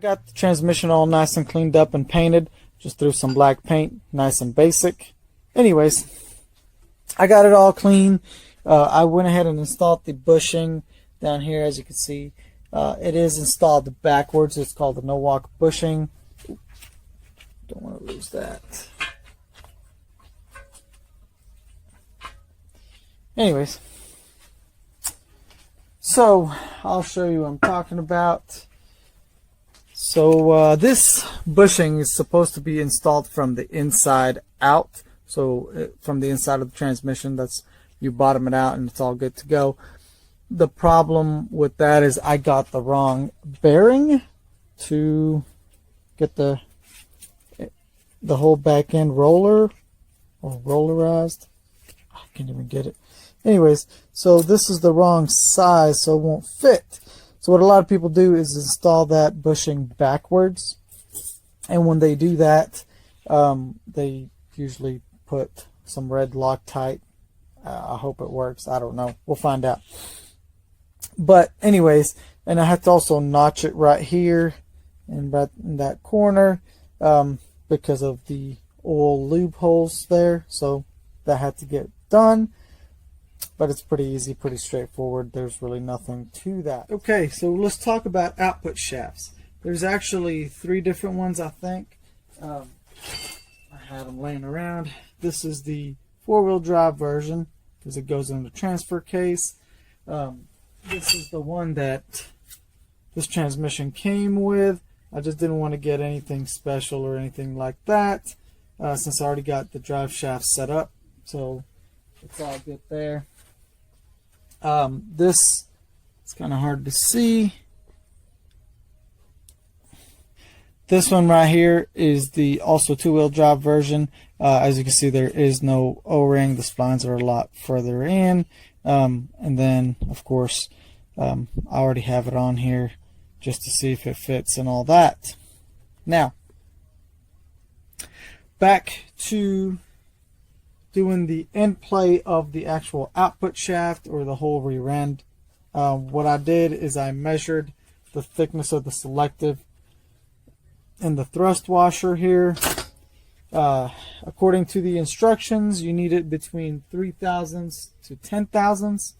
got the transmission all nice and cleaned up and painted. Just threw some black paint, nice and basic. Anyways, I got it all clean. I went ahead and installed the bushing down here, as you can see. It is installed backwards. It's called the no-walk bushing. Don't want to lose that. Anyways, so I'll show you what I'm talking about. So this bushing is supposed to be installed from the inside out. So from the inside of the transmission, that's, you bottom it out and it's all good to go. The problem with that is I got the wrong bearing to get the whole back end roller or rollerized. I can't even get it. Anyways, so this is the wrong size, so it won't fit. So what a lot of people do is install that bushing backwards, and when they do that, they usually put some red Loctite. I hope it works. I don't know. We'll find out. But anyways, and I have to also notch it right here and right in that corner because of the oil lube holes there. So that had to get done. But it's pretty easy, pretty straightforward. There's really nothing to that. Okay, so let's talk about output shafts. There's actually 3 different ones, I think. I had them laying around. This is the 4-wheel drive version because it goes in the transfer case. This is the one that this transmission came with. I just didn't want to get anything special or anything like that since I already got the drive shaft set up. So it's all good there. This is kind of hard to see. This one right here is the also 2-wheel drive version. As you can see, there is no O-ring. The splines are a lot further in. And then, of course, I already have it on here just to see if it fits and all that. Now, back to doing the end play of the actual output shaft or the whole rear end. What I did is I measured the thickness of the selective and the thrust washer here. According to the instructions, you need it between 3 thousandths to 10 thousandths.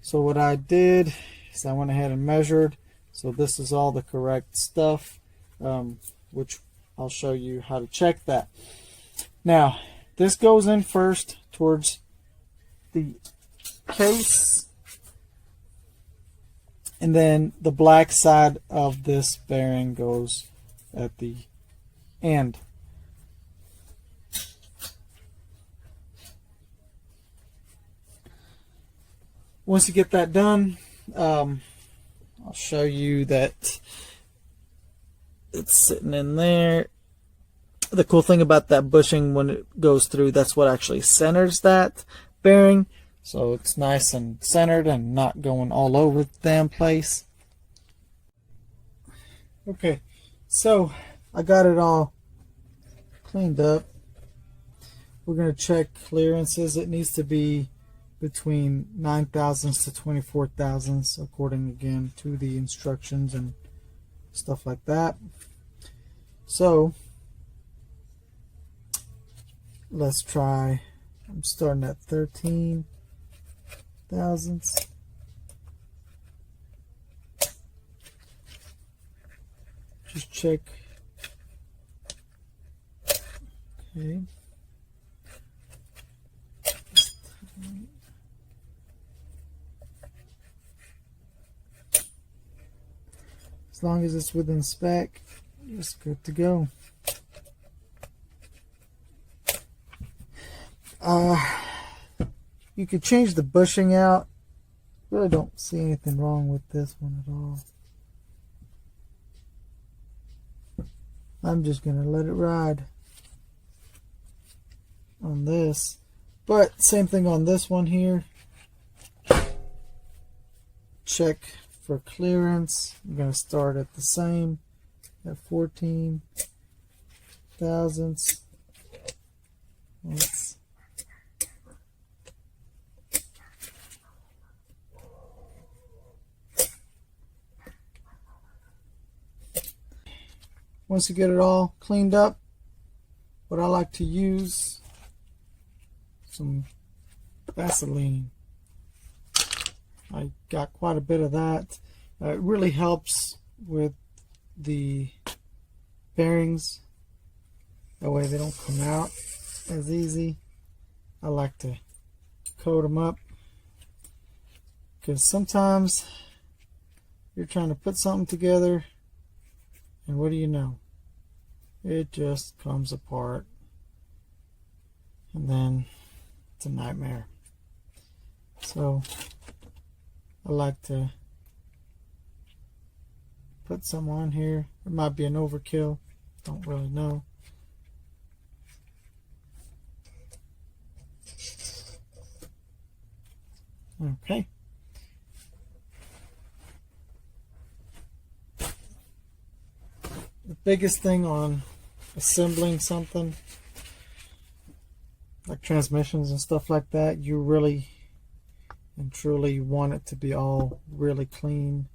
So what I did is I went ahead and measured. So this is all the correct stuff, which I'll show you how to check that. Now, this goes in first towards the case, and then the black side of this bearing goes at the end. Once you get that done, I'll show you that it's sitting in there. The cool thing about that bushing, when it goes through, that's what actually centers that bearing. So it's nice and centered and not going all over the damn place. Okay, so I got it all cleaned up. We're going to check clearances. It needs to be between 9 thousandths to 24 thousandths, according again to the instructions and stuff like that. So let's try. I'm starting at 13 thousandths. Just check. Okay. As long as it's within spec, it's good to go. You could change the bushing out. Really don't see anything wrong with this one at all. I'm just gonna let it ride on this. But same thing on this one here. Check for clearance. I'm gonna start at the same at 14 thousandths. once you get it all cleaned up, what I like to use, some Vaseline. I got quite a bit of that. It really helps with the bearings. That way they don't come out as easy. I like to coat them up because sometimes you're trying to put something together and what do you know? It just comes apart and then it's a nightmare. So I like to put some on here. It might be an overkill, don't really know. Okay. The biggest thing on assembling something like transmissions and stuff like that, you really and truly want it to be all really clean.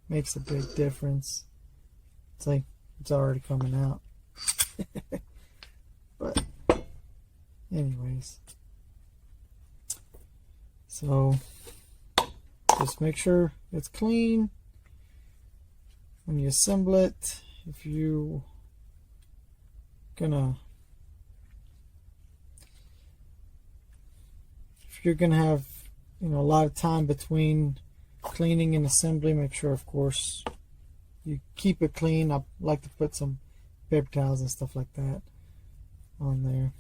Makes a big difference. See, it's already coming out. But anyways, so just make sure it's clean when you assemble it. If you're gonna have, you know, a lot of time between cleaning and assembly, make sure, of course, you keep it clean. I like to put some paper towels and stuff like that on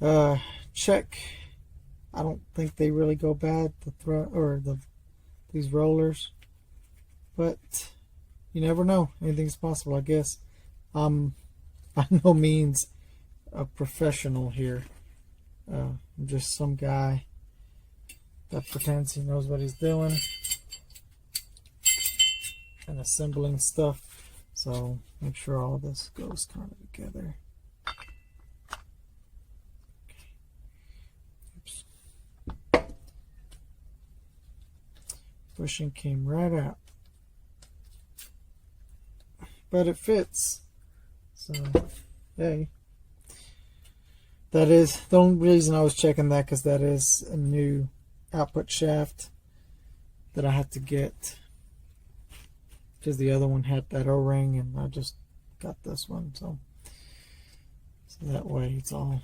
there. Check. I don't think they really go bad, these rollers, but you never know. Anything's possible, I guess. I'm by no means a professional here. I'm just some guy that pretends he knows what he's doing and assembling stuff. So make sure all this goes kind of together. Oops. Bushing came right out, but it fits. So hey, that is the only reason I was checking that, because that is a new output shaft that I had to get, because the other one had that O-ring and I just got this one, so that way it's all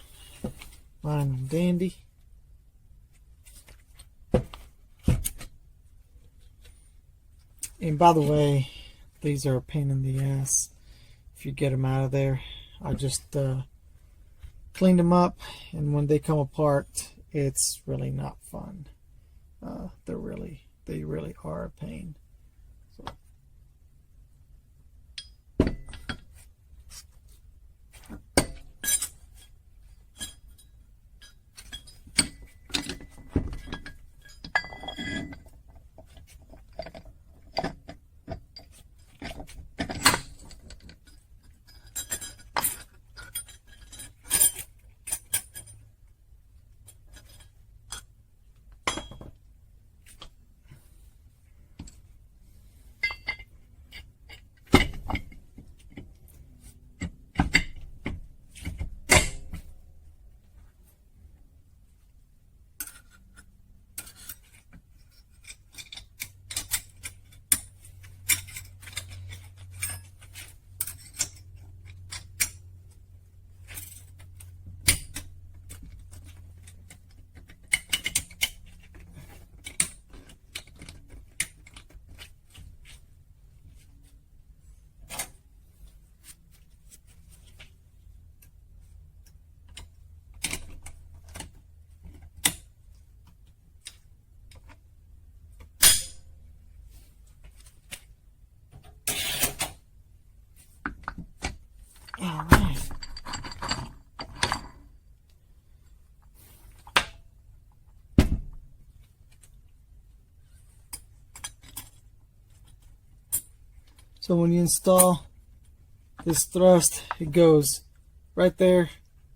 fine and dandy. And by the way, these are a pain in the ass if you get them out of there. I just cleaned them up, and when they come apart, it's really not fun. They really are a pain. So. All right. So when you install this thrust, it goes right there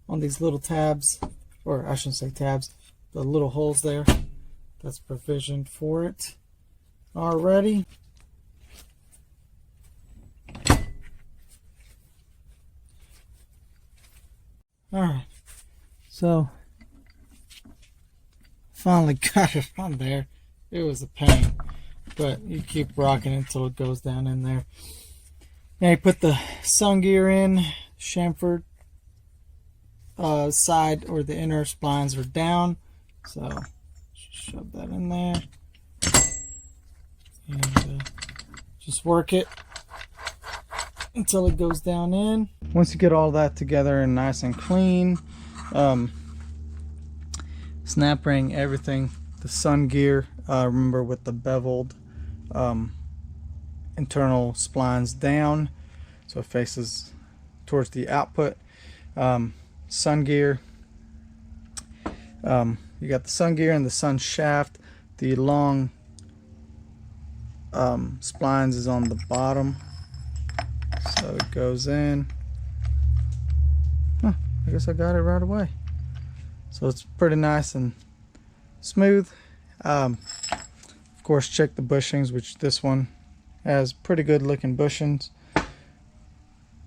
on these little tabs, or I shouldn't say tabs, the little holes there. That's provisioned for it already. Alright, so finally got it on there. It was a pain, but you keep rocking it until it goes down in there. Now you put the sun gear in, chamfered side or the inner splines are down, so just shove that in there and just work it until it goes down in. Once you get all that together and nice and clean, snap ring everything, the sun gear, remember with the beveled internal splines down so it faces towards the output. Sun gear, you got the sun gear and the sun shaft. The long splines is on the bottom, so it goes in. I guess I got it right away, so it's pretty nice and smooth. Of course, check the bushings, which this one has pretty good looking bushings,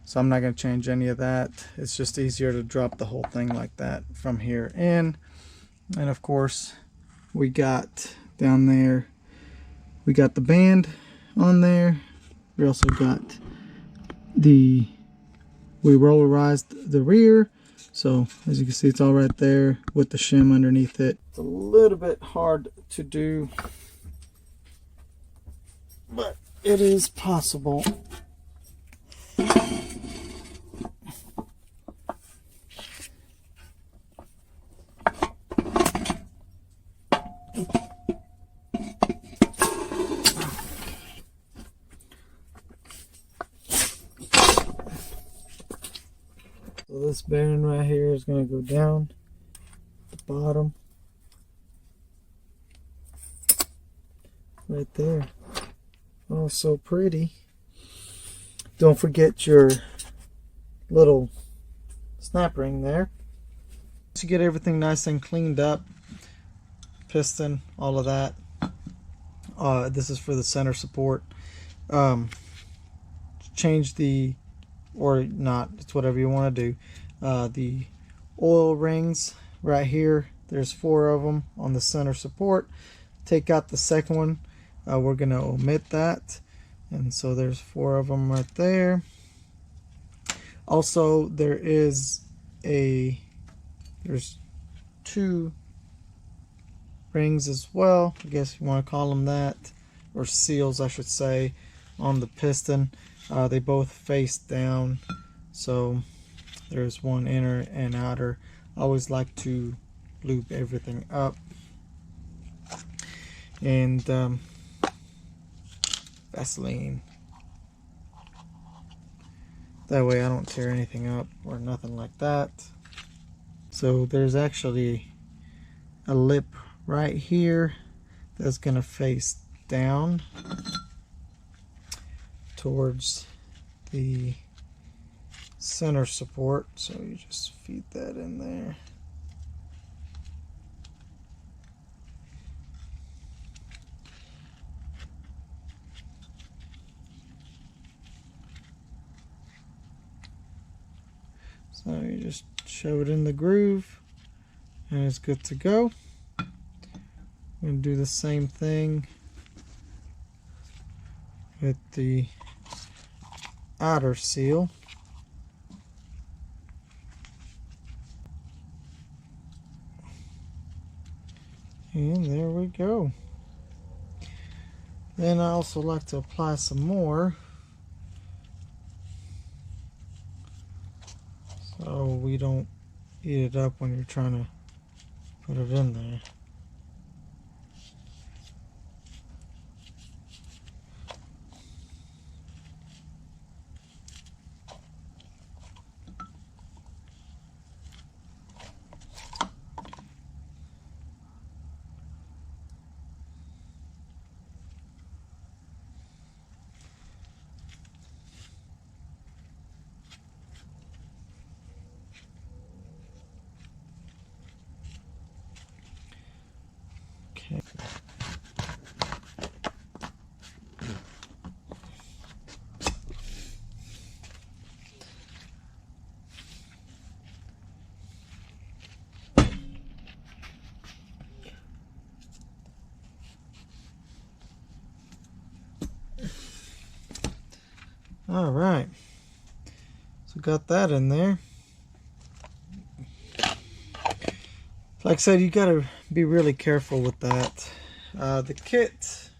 so I'm not going to change any of that. It's just easier to drop the whole thing like that from here in. And of course, we got down there, we got the band on there. We also got we rollerized the rear, so as you can see, it's all right there with the shim underneath it. It's a little bit hard to do, but it is possible. So this bearing right here is going to go down the bottom right there. Oh, so pretty. Don't forget your little snap ring there. Once you get everything nice and cleaned up, piston, all of that, this is for the center support. Change the, or not, it's whatever you want to do. The oil rings right here, there's 4 of them on the center support. Take out the second one, we're going to omit that, and so there's 4 of them right there. Also, there's 2 rings as well, I guess you want to call them that, or seals I should say, on the piston. They both face down, so there's one inner and outer. I always like to lube everything up, and Vaseline, that way I don't tear anything up or nothing like that. So there's actually a lip right here that's gonna face down towards the center support, so you just feed that in there. So you just shove it in the groove and it's good to go. I'm going to do the same thing with the outer seal. And there we go. Then I also like to apply some more, so we don't eat it up when you're trying to put it in there. Okay. All right, so got that in there. Like I said, you gotta be really careful with that. The kit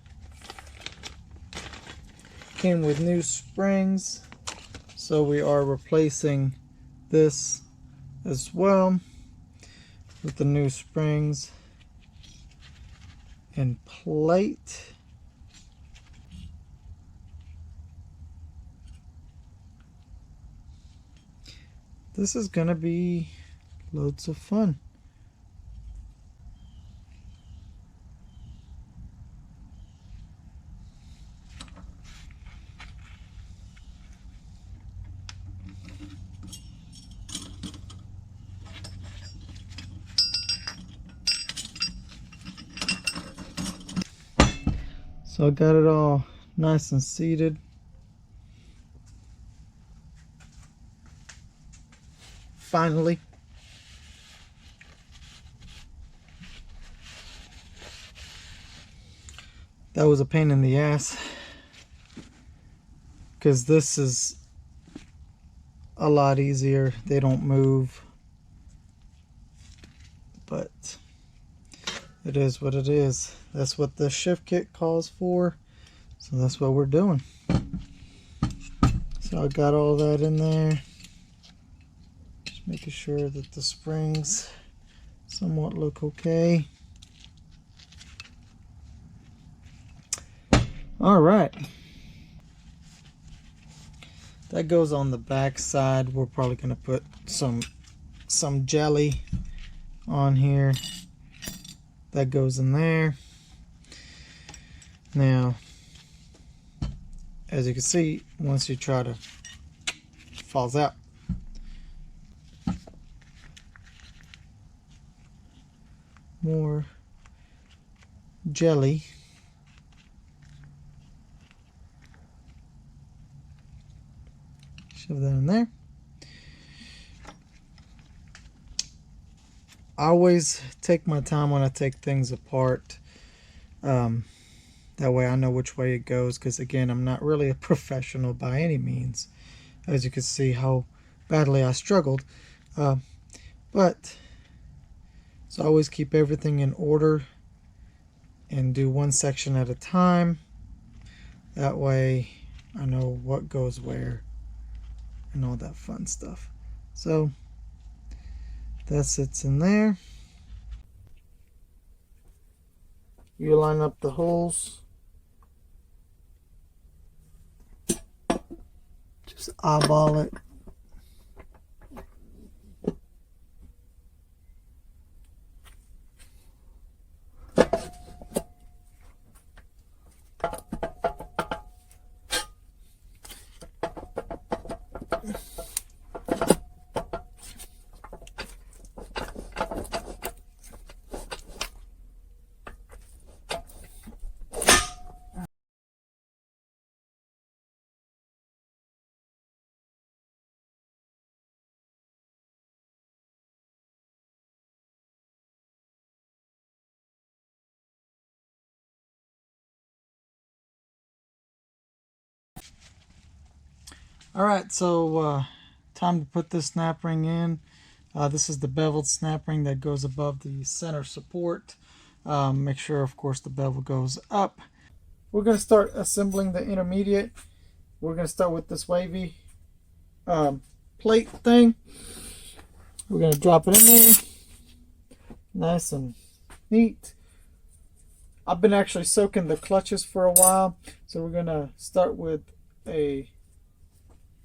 came with new springs, so we are replacing this as well with the new springs and plate. This is gonna be loads of fun. So I got it all nice and seated. Finally. That was a pain in the ass, because this is a lot easier. They don't move, but it is what it is. That's what the shift kit calls for, so that's what we're doing. So I got all that in there, just making sure that the springs somewhat look okay. All right, that goes on the back side. We're probably going to put some jelly on here. That goes in there. Now, as you can see, once you try to, it falls out. More jelly. Shove that in there. I always take my time when I take things apart. That way I know which way it goes, because again, I'm not really a professional by any means. As you can see how badly I struggled. But so I always keep everything in order and do one section at a time. That way I know what goes where and all that fun stuff. So that sits in there. You line up the holes. Just eyeball it. Alright, so time to put this snap ring in. This is the beveled snap ring that goes above the center support. Make sure, of course, the bevel goes up. We're going to start assembling the intermediate. We're going to start with this wavy plate thing. We're going to drop it in there. Nice and neat. I've been actually soaking the clutches for a while. So we're going to start with a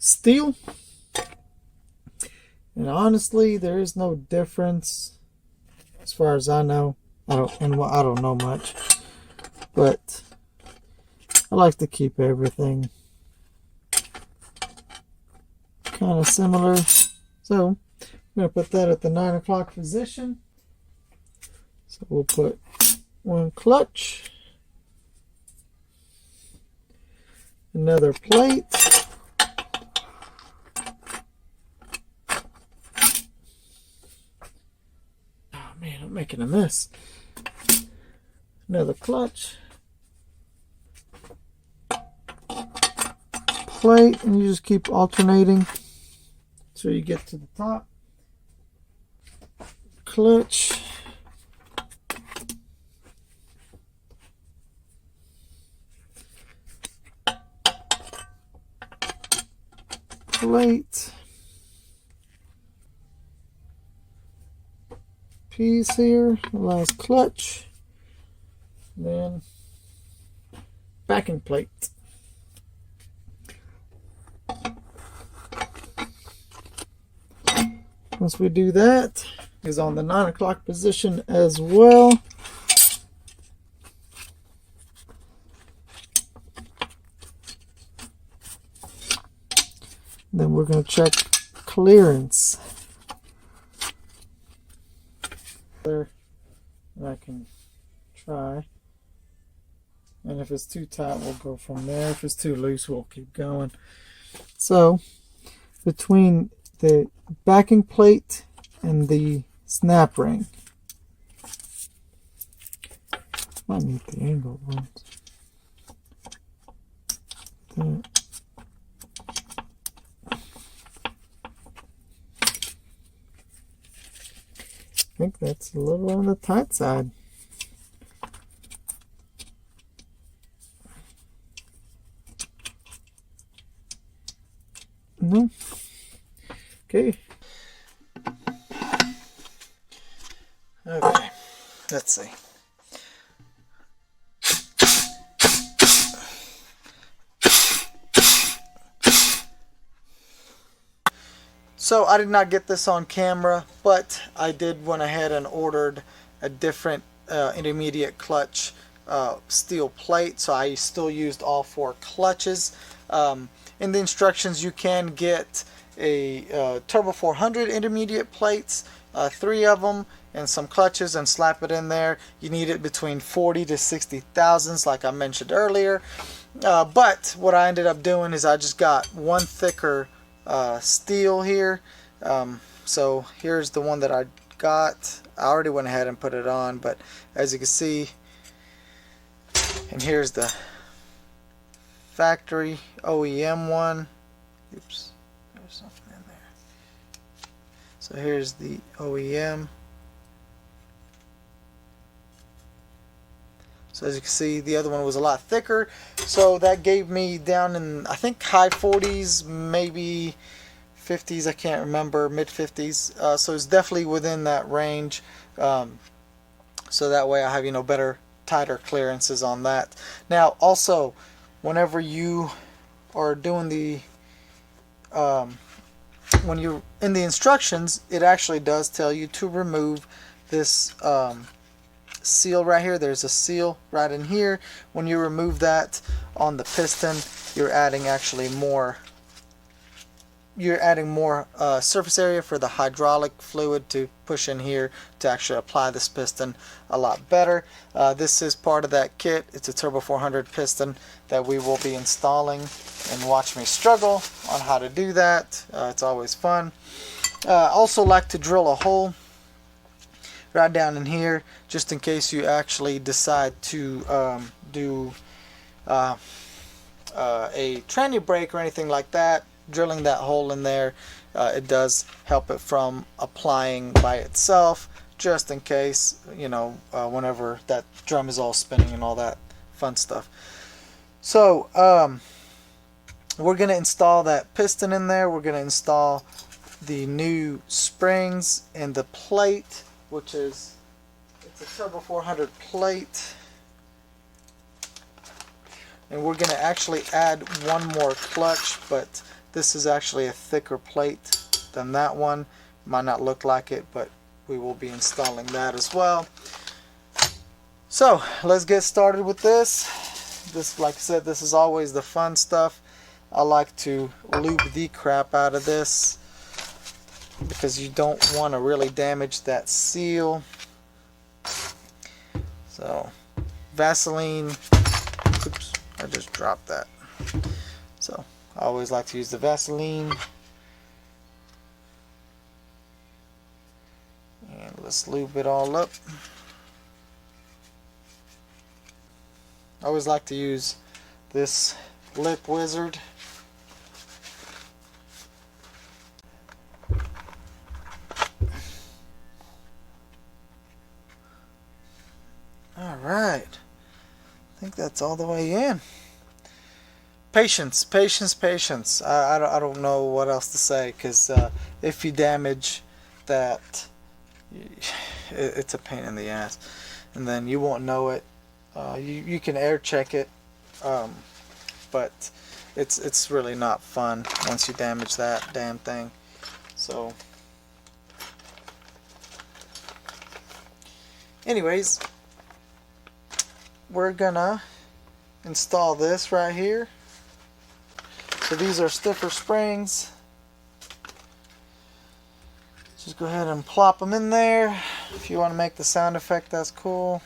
steel. And honestly, there is no difference as far as I know. I don't know much, but I like to keep everything kind of similar. So I'm going to put that at the 9 o'clock position. So we'll put one clutch, another plate, man, I'm making a mess. Another clutch. plate, and you just keep alternating so you get to the top. Clutch. Plate. Piece here. The last clutch. Then backing plate. Once we do that, is on the 9 o'clock position as well. Then we're going to check clearance. There, I can try. And if it's too tight, we'll go from there. If it's too loose, we'll keep going. So, between the backing plate and the snap ring, might need the angled ones. I think that's a little on the tight side. No. Okay. Okay. Let's see. So I did not get this on camera, but I did went ahead and ordered a different intermediate clutch steel plate. So I still used all 4 clutches. In the instructions, you can get a Turbo 400 intermediate plates, 3 of them, and some clutches, and slap it in there. You need it between 40 to 60 thousandths, like I mentioned earlier. But what I ended up doing is I just got one thicker steel here. So here's the one that I got. I already went ahead and put it on, but as you can see, and here's the factory OEM one. Oops, there's something in there. So here's the OEM. So as you can see, the other one was a lot thicker, so that gave me down in, I think, high 40s, maybe 50s, I can't remember, mid 50s. So it's definitely within that range. So that way I have, you know, better, tighter clearances on that. Now also, whenever you are doing the when you're in the instructions, it actually does tell you to remove this seal right here. There's a seal right in here. When you remove that on the piston, you're adding actually more. You're adding more surface area for the hydraulic fluid to push in here to actually apply this piston a lot better. This is part of that kit. It's a Turbo 400 piston that we will be installing, and watch me struggle on how to do that. It's always fun. I also like to drill a hole right down in here, just in case you actually decide to do a tranny brake or anything like that. Drilling that hole in there, it does help it from applying by itself, just in case, you know, whenever that drum is all spinning and all that fun stuff. So we're going to install that piston in there. We're going to install the new springs and the plate, which is, it's a Turbo 400 plate. And we're going to actually add one more clutch, but this is actually a thicker plate than that one. Might not look like it, but we will be installing that as well. So let's get started with this. This, like I said, this is always the fun stuff. I like to lube the crap out of this because you don't want to really damage that seal. So Vaseline. Oops, I just dropped that. So I always like to use the Vaseline. And let's lube it all up. I always like to use this lip wizard. Alright. I think that's all the way in. Patience, patience, patience. I don't know what else to say, because if you damage that, it's a pain in the ass. And then you won't know it. You can air check it, but it's really not fun once you damage that damn thing. So anyways, we're gonna install this right here. So these are stiffer springs. Just go ahead and plop them in there. If you want to make the sound effect, that's cool.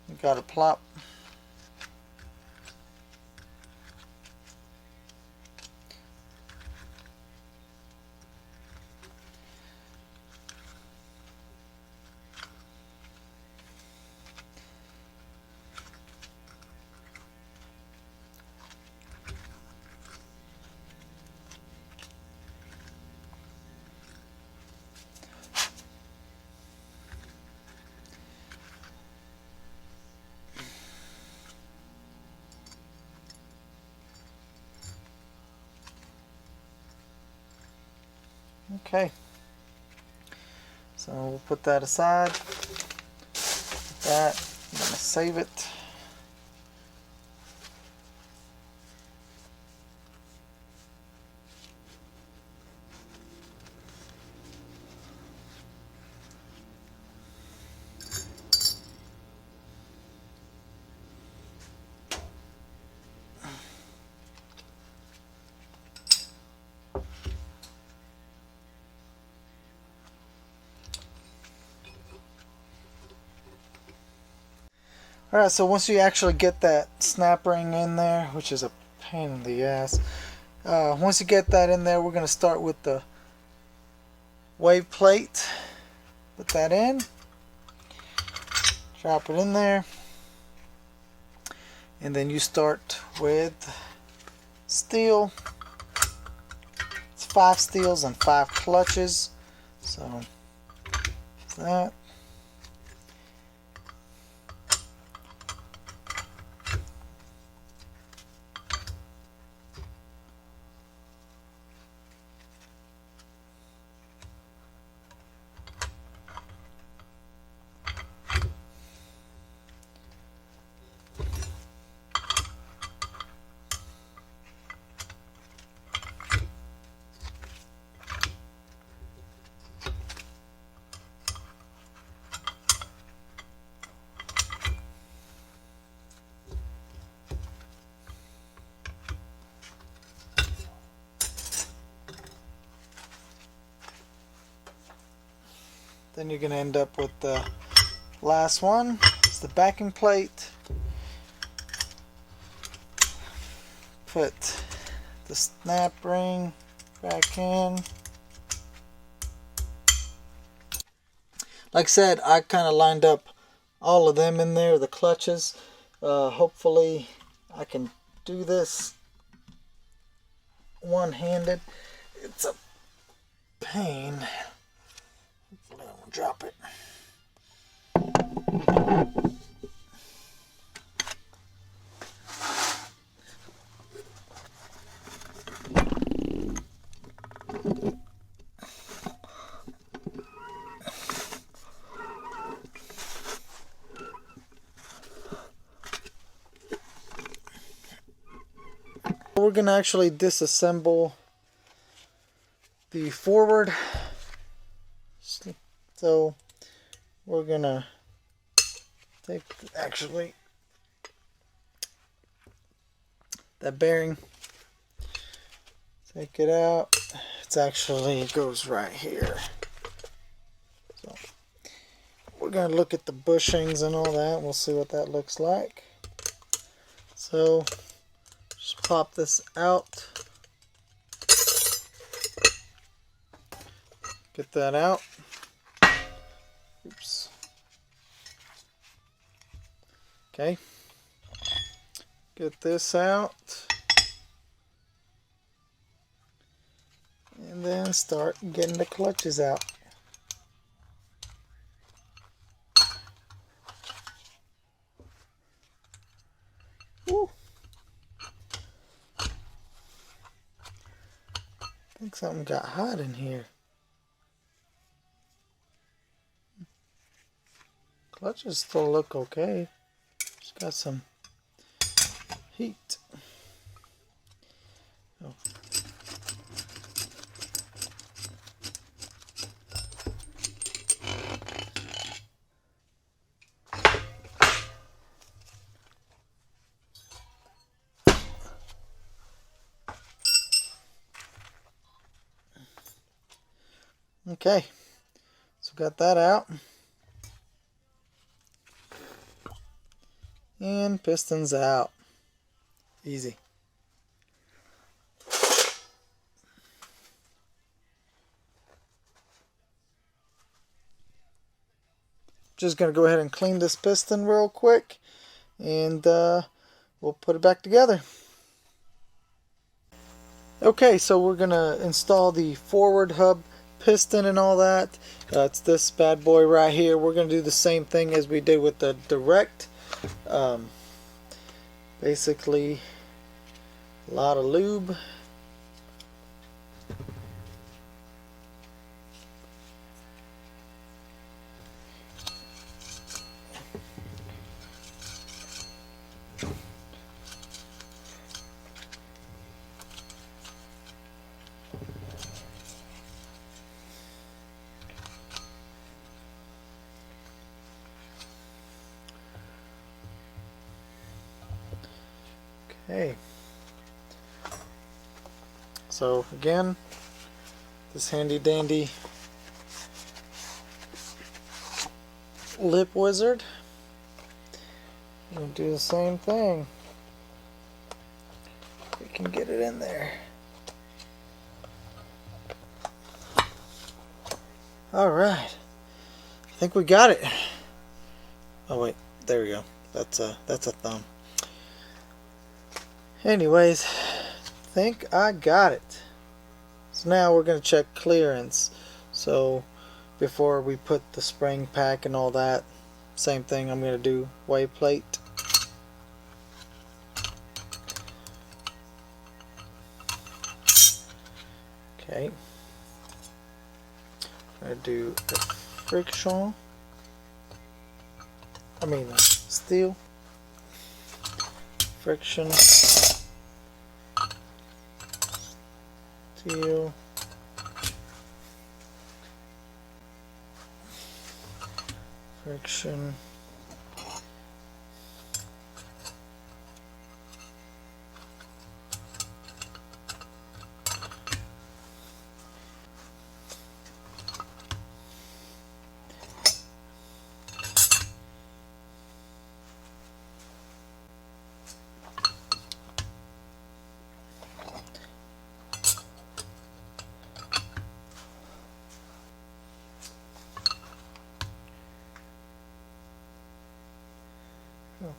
You gotta plop. Okay, so we'll put that aside. That, I'm gonna save it. Alright, so once you actually get that snap ring in there, which is a pain in the ass, once you get that in there, we're going to start with the wave plate. Put that in, drop it in there, and then you start with steel. It's 5 steels and 5 clutches, so that. Then you're going to end up with the last one. It's the backing plate. Put the snap ring back in. Like I said, I kind of lined up all of them in there, the clutches. Hopefully I can do this one-handed. It's a pain. Hopefully I won't drop it. We're going to actually disassemble the forward. So we're going to take actually that bearing, take it out. It goes right here. So we're going to look at the bushings and all that. We'll see what that looks like. So just pop this out. Get that out. Oops. Okay. Get this out. And then start getting the clutches out. something got hot in here. Clutches still look okay. Just got some heat. Oh. Okay, so got that out. And pistons out. Easy. Just going to go ahead and clean this piston real quick, and we'll put it back together. Okay, so we're going to install the forward hub piston and all that. It's this bad boy right here. We're going to do the same thing as we did with the direct. Basically, a lot of lube. Okay, so again, this handy dandy lip wizard, we'll do the same thing. We can get it in there. Alright, I think we got it. Oh wait, there we go. That's a thumb. Anyways, I think I got it. So now we're going to check clearance. So before we put the spring pack and all that, same thing I'm going to do wave plate. Okay. I'm going to do a friction. Steel. Friction. Steel. Friction.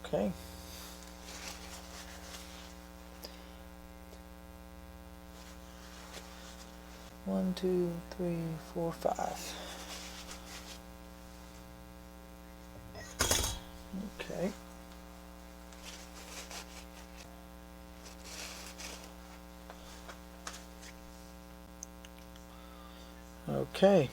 Okay. One, two, three, four, five. Okay. Okay.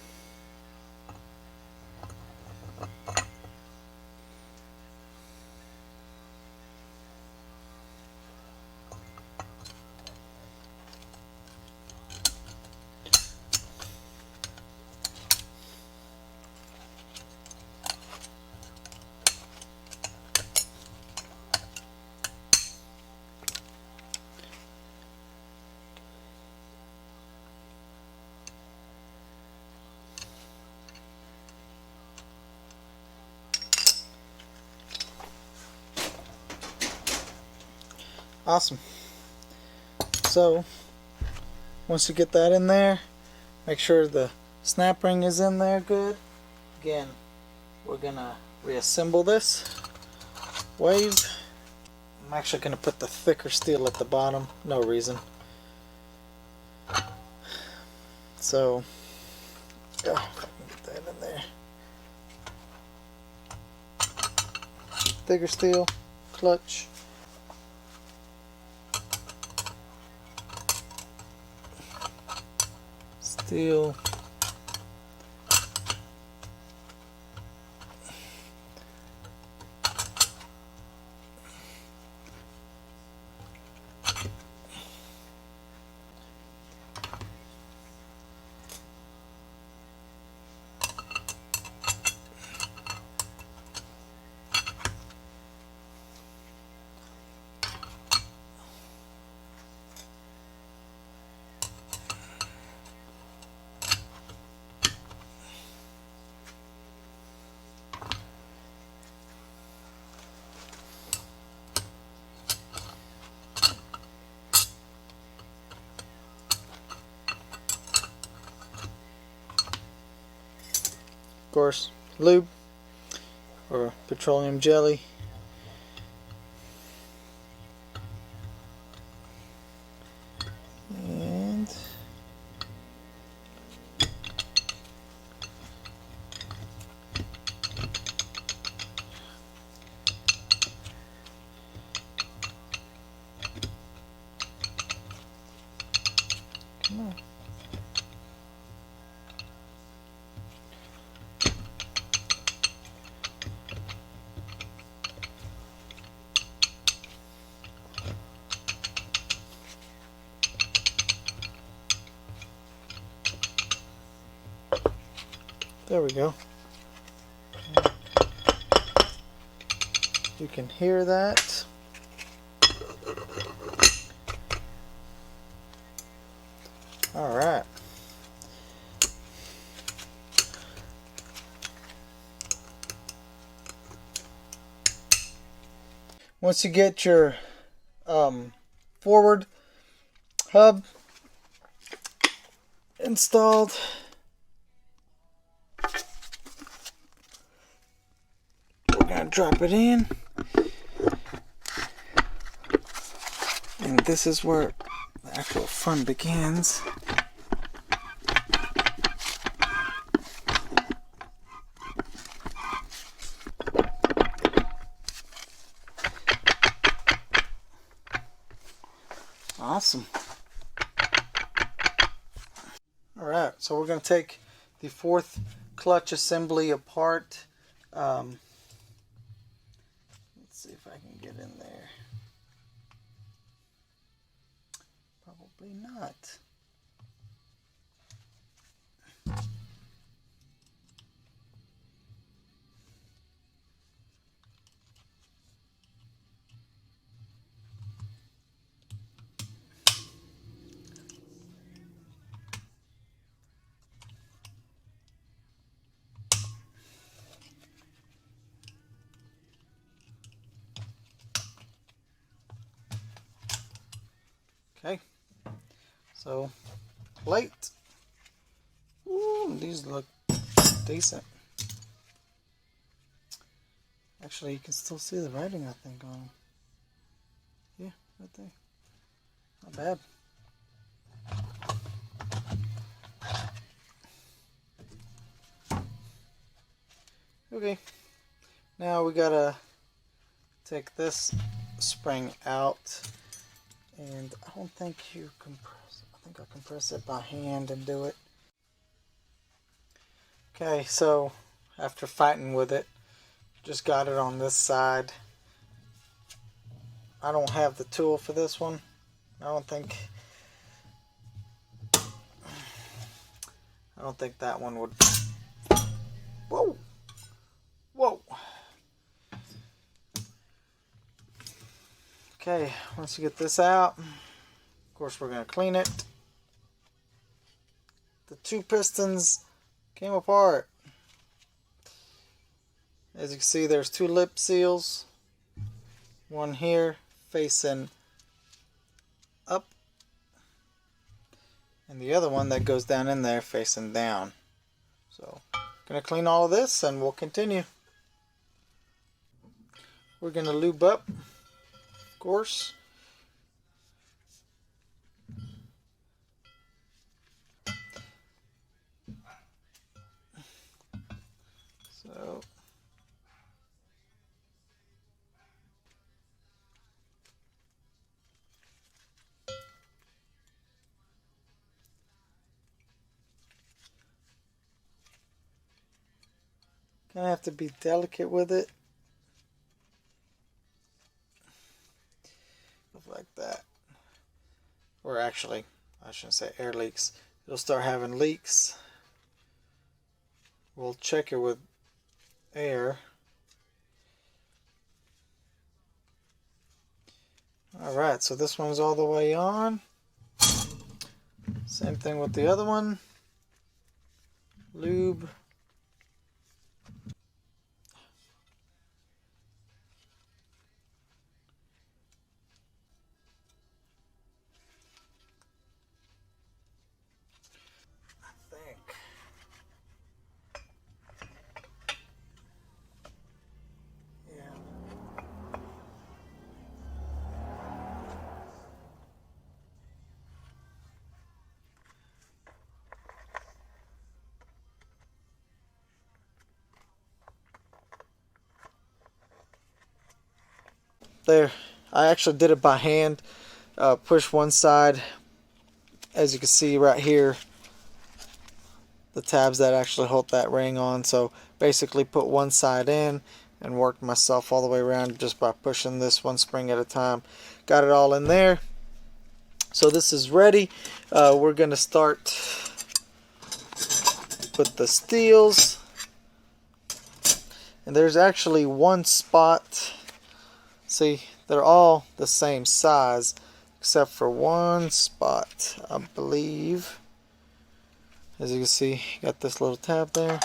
Awesome. So once you get that in there, make sure the snap ring is in there good. Again, we're gonna reassemble this wave. I'm actually gonna put the thicker steel at the bottom, no reason. So if I can get that in there. Thicker steel, clutch. steel. Of course, lube or petroleum jelly. And come on. There we go. You can hear that. All right. Once you get your forward hub installed, we're going to drop it in. And this is where the actual fun begins. Awesome. Alright, so we're going to take the fourth clutch assembly apart. Let's see if I can get in there. Probably not. Okay, so plate. Ooh, these look decent. Actually, you can still see the writing, I think, on them. Yeah, right there. Not bad. Okay, now we gotta take this spring out, and I don't think you compress. I think I compress it by hand and do it. Okay, so after fighting with it, just got it on this side. I don't have the tool for this one. I don't think that one would. Whoa! Whoa! Okay, once you get this out, of course we're going to clean it. The two pistons came apart. As you can see, there's two lip seals. One here facing up, and the other one that goes down in there facing down. So, gonna clean all of this and we'll continue. We're gonna lube up, of course. So, Kind of have to be delicate with it. Like that. Or actually, I shouldn't say air leaks. It'll start having leaks. We'll check it with air. Alright, so this one's all the way on. Same thing with the other one. Lube. I think. Yeah. There. I actually did it by hand. Push one side. As you can see right here, the tabs that actually hold that ring on. So basically put one side in and worked myself all the way around just by pushing this one spring at a time. Got it all in there. So this is ready. We're going to start with the steels. And there's actually one spot. See, they're all the same size except for one spot, I believe. As you can see, you got this little tab there.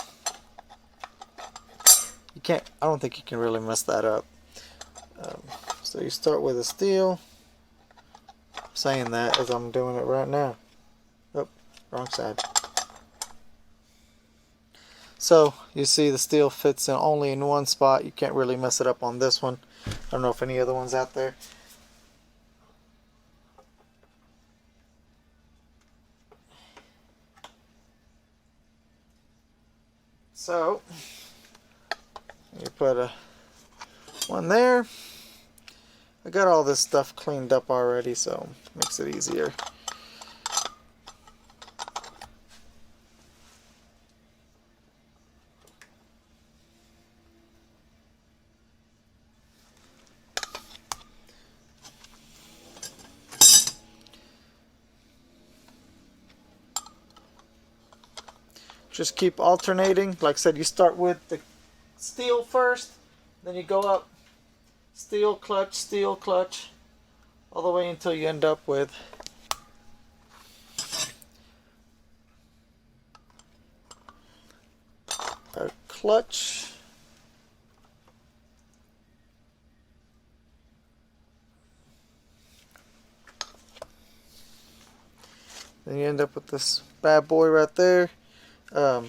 You can't, I don't think you can really mess that up. So you start with a steel. I'm saying that as I'm doing it right now. Oh, wrong side. So you see the steel fits in only in one spot. You can't really mess it up on this one. I don't know if any other ones out there. So you put one there. I got all this stuff cleaned up already, so it makes it easier. Just keep alternating. Like I said, you start with the steel first, then you go up steel, clutch, all the way until you end up with a clutch. Then you end up with this bad boy right there. I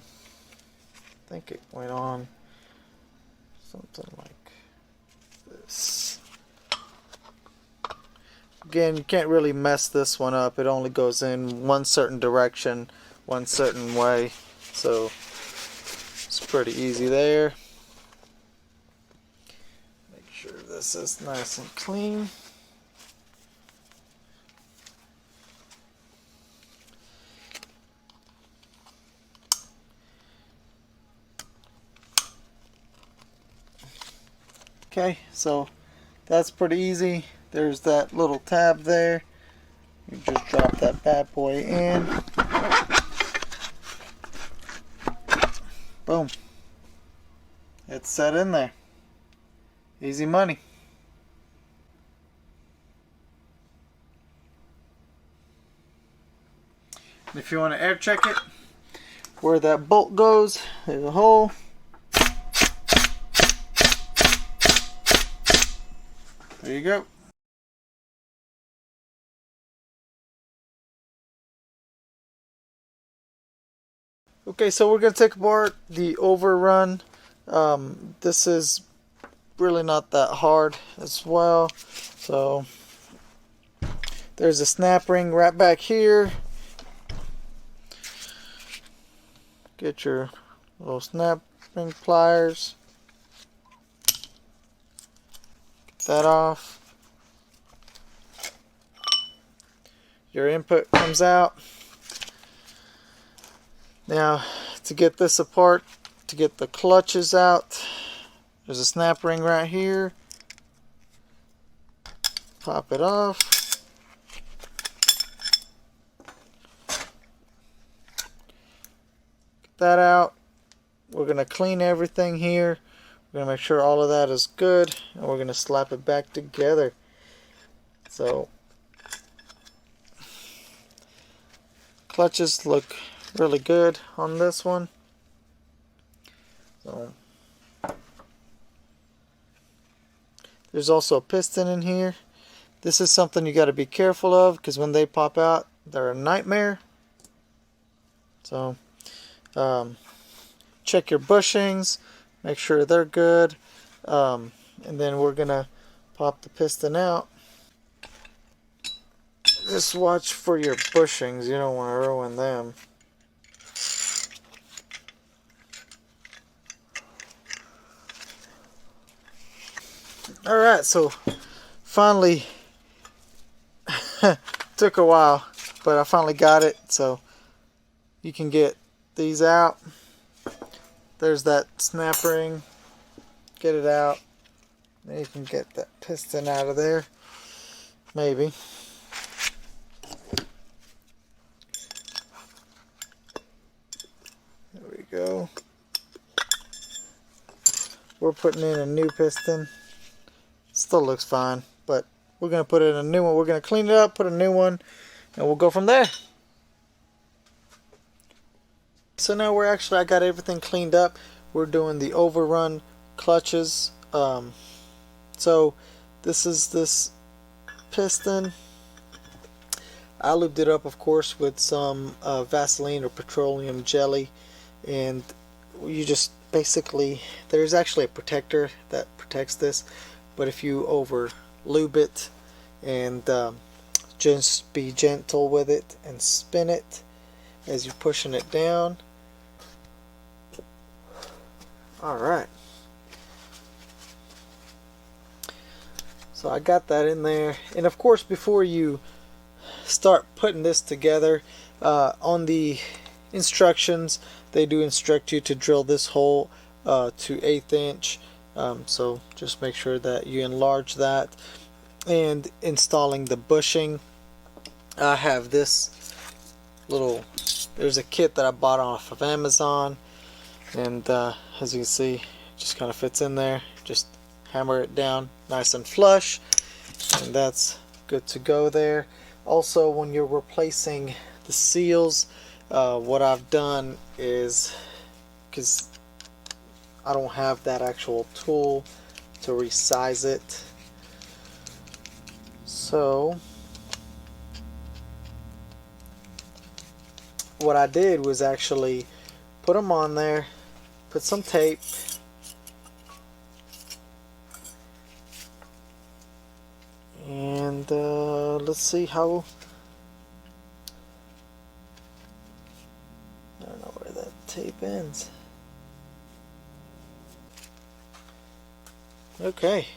think it went on something like this. Again, you can't really mess this one up. It only goes in one certain direction, one certain way. So it's pretty easy there. Make sure this is nice and clean. Okay, so that's pretty easy. There's that little tab there. You just drop that bad boy in. Boom. It's set in there. Easy money. If you want to air check it, where that bolt goes, there's a hole. There you go. Okay, so we're going to take apart the Overrun. This is really not that hard as well. So there's a snap ring right back here. Get your little snap ring pliers. Get that off. Your input comes out. Now, to get this apart, to get the clutches out. There's a snap ring right here. Pop it off. Get that out. We're going to clean everything here. We're going to make sure all of that is good, and we're going to slap it back together. So, clutches look really good on this one. So, there's also a piston in here. This is something you got to be careful of, because when they pop out, they're a nightmare. So, check your bushings, make sure they're good, and then we're gonna pop the piston out. Just watch for your bushings, you don't want to ruin them. Alright, so finally, took a while, but I finally got it. So you can get these out. There's that snap ring. Get it out. Then you can get that piston out of there. Maybe. There we go. We're putting in a new piston. Still looks fine, but we're going to put in a new one. We're going to clean it up, put a new one, and we'll go from there. So now I got everything cleaned up. We're doing the Overrun clutches. So this is this piston. I lubed it up, of course, with some Vaseline or petroleum jelly, and you just basically, there's actually a protector that protects this, but if you over lube it and just be gentle with it and spin it as you're pushing it down. Alright, so I got that in there, and of course before you start putting this together, on the instructions they do instruct you to drill this hole to 1/8 inch, so just make sure that you enlarge that. And installing the bushing, I have this little, there's a kit that I bought off of Amazon, and as you can see, it just kind of fits in there. Just hammer it down nice and flush, and that's good to go there. Also, when you're replacing the seals, what I've done is, because I don't have that actual tool to resize it, so what I did was actually put them on there, put some tape, and let's see how, I don't know where that tape ends. Okay,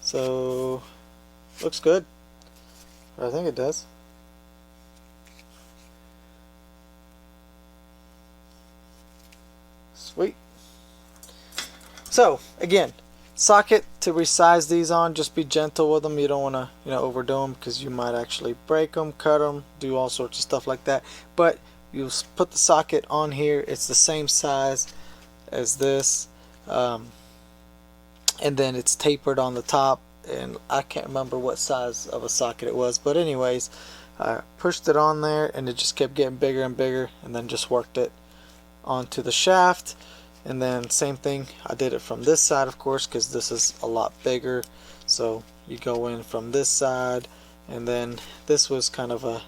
so looks good. I think it does. Sweet. So again, socket to resize these on, just be gentle with them. You don't want to overdo them, because you might actually break them, cut them, do all sorts of stuff like that. But you put the socket on here, it's the same size as this, and then it's tapered on the top, and I can't remember what size of a socket it was, but anyways, I pushed it on there and it just kept getting bigger and bigger, and then just worked it onto the shaft. And then same thing, I did it from this side, of course, because this is a lot bigger. So you go in from this side, and then this was kind of a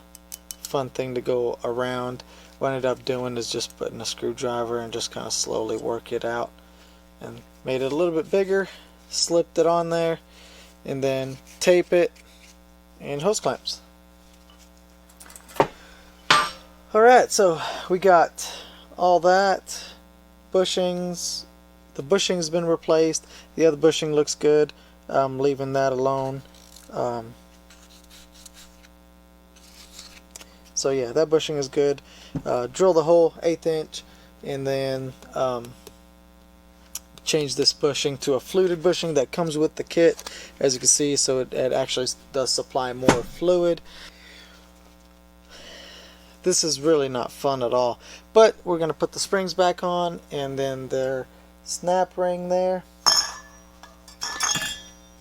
fun thing to go around. What I ended up doing is just putting a screwdriver and just kind of slowly work it out, and made it a little bit bigger, slipped it on there, and then tape it and hose clamps. Alright, so we got all that. Bushings, the bushing's been replaced, the other bushing looks good. I'm leaving that alone. So yeah, that bushing is good. Drill the hole 1/8 inch, and then change this bushing to a fluted bushing that comes with the kit, as you can see, so it actually does supply more fluid. This is really not fun at all, but we're going to put the springs back on, and then their snap ring there.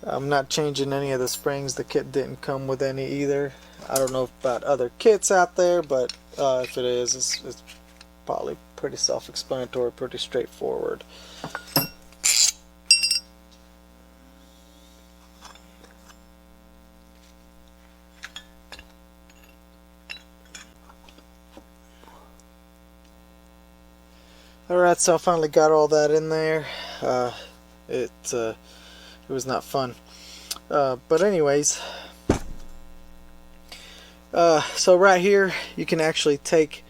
I'm not changing any of the springs. The kit didn't come with any either. I don't know about other kits out there, but if it is, it's probably pretty self-explanatory, pretty straightforward. Alright, so I finally got all that in there. It was not fun. But anyways, so right here you can actually take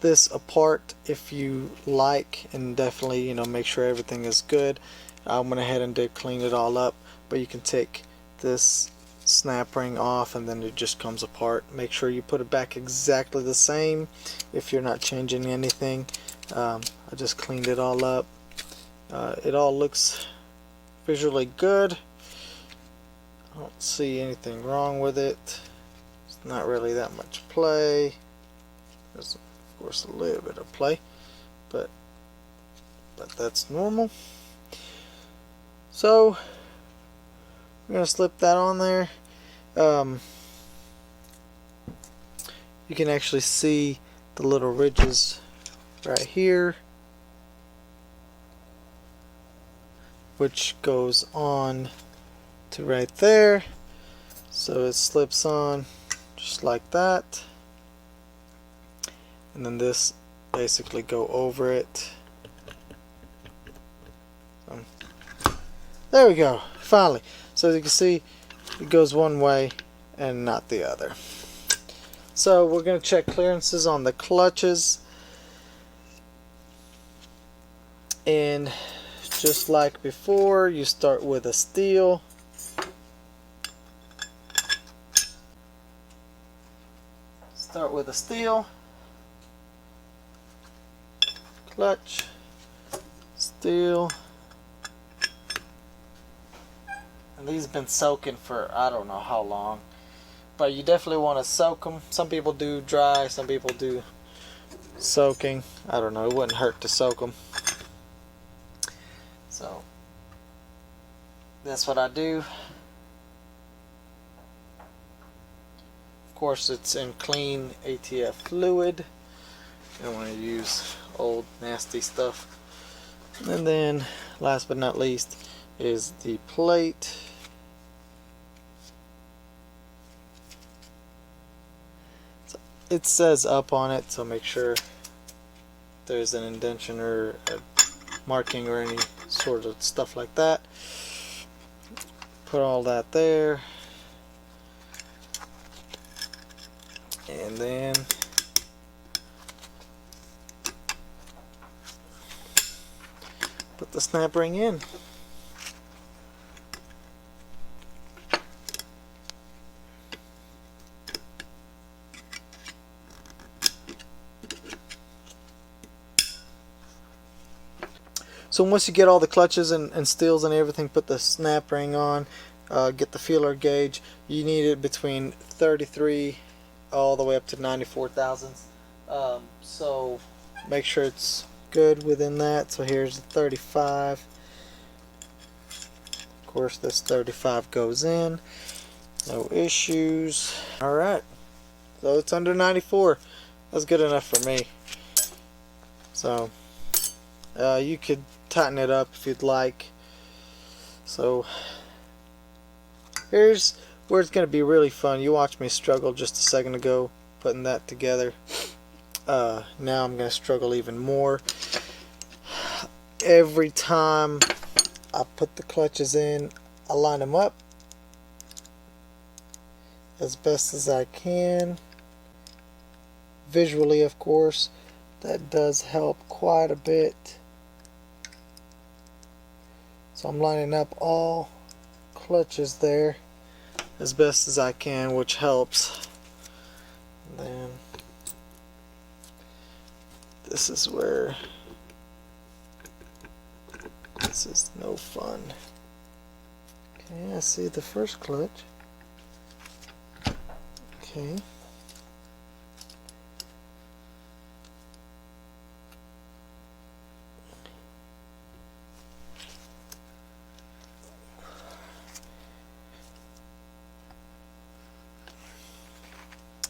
this apart if you like, and definitely, you know, make sure everything is good. I went ahead and did clean it all up, but you can take this snap ring off and then it just comes apart. Make sure you put it back exactly the same if you're not changing anything. I just cleaned it all up. It all looks visually good. I don't see anything wrong with it. It's not really that much play. There's of course a little bit of play, but that's normal. So we're gonna slip that on there. You can actually see the little ridges right here, which goes on to right there. So it slips on just like that, and then this basically go over it. There we go, finally. So as you can see, it goes one way and not the other. So we're going to check clearances on the clutches, and just like before, you start with a steel. Start with a steel, clutch, steel, and these have been soaking for I don't know how long, but you definitely want to soak them. Some people do dry, some people do soaking. I don't know, it wouldn't hurt to soak them. So that's what I do. Of course, it's in clean ATF fluid. You don't want to use old nasty stuff. And then last but not least is the plate. So it says up on it, so make sure there's an indentation or a marking or any sort of stuff like that. Put all that there, and then put the snap ring in. So once you get all the clutches and steels and everything, put the snap ring on, get the feeler gauge. You need it between 33 all the way up to 94 thousandths. So make sure it's good within that. So here's the 35. Of course, this 35 goes in. No issues. Alright. So it's under 94. That's good enough for me. So you could tighten it up if you'd like. So here's where it's going to be really fun. You watched me struggle just a second ago putting that together. Now I'm going to struggle even more. Every time I put the clutches in, I line them up as best as I can. Visually, of course, that does help quite a bit. So I'm lining up all clutches there as best as I can, which helps. And then this is where This is no fun. Okay, I see the first clutch. Okay.